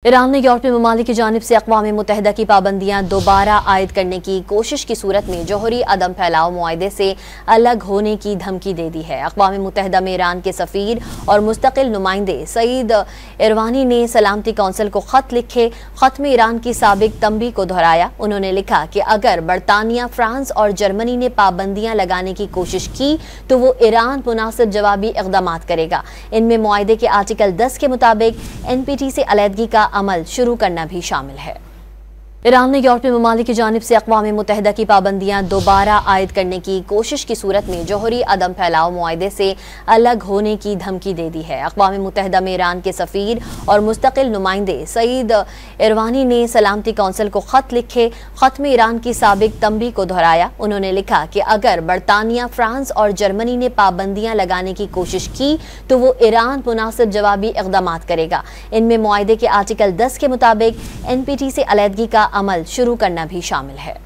Iran ने यूरोपीय ममालिक की जानिब से अक़वाम मुत्तहिदा की पाबंदियां दोबारा आयद करने की कोशिश की सूरत में जौहरी अदम फैलाव मुआहदे से अलग होने की धमकी दे दी है। अक़वाम मुत्तहिदा में ईरान के सफ़ीर और मुस्तकिल नुमाइंदे सईद इरवानी ने सलामती कौंसिल को ख़त लिखे ख़त में ईरान की साबिक तंबी को दोहराया। उन्होंने लिखा कि अगर बरतानिया, फ्रांस और जर्मनी ने पाबंदियां लगाने की कोशिश की तो वो ईरान मुनासिब जवाबी इक़दामात करेगा। इनमें मुआहदे के आर्टिकल 10 के मुताबिक NPT से अलहदगी का अमल शुरू करना भी शामिल है। ईरान ने यूरोपीय ममालिक की जानिब से अक़वाम मुत्तहिदा की पाबंदियां दोबारा आयद करने की कोशिश की सूरत में जौहरी अदम फैलाव मुआहदे से अलग होने की धमकी दे दी है। अक़वाम मुत्तहिदा में ईरान के सफ़ीर और मुस्तकिल नुमाइंदे सईद इरवानी ने सलामती कौंसिल को ख़त लिखे ख़त में ईरान की साबिक तंबी को दोहराया। उन्होंने लिखा कि अगर बरतानिया, फ्रांस और जर्मनी ने पाबंदियां लगाने की कोशिश की तो वो ईरान मुनासिब जवाबी इक़दामात करेगा। इनमें मुआहदे के आर्टिकल 10 के मुताबिक NPT से अलहदगी का अमल शुरू करना भी शामिल है।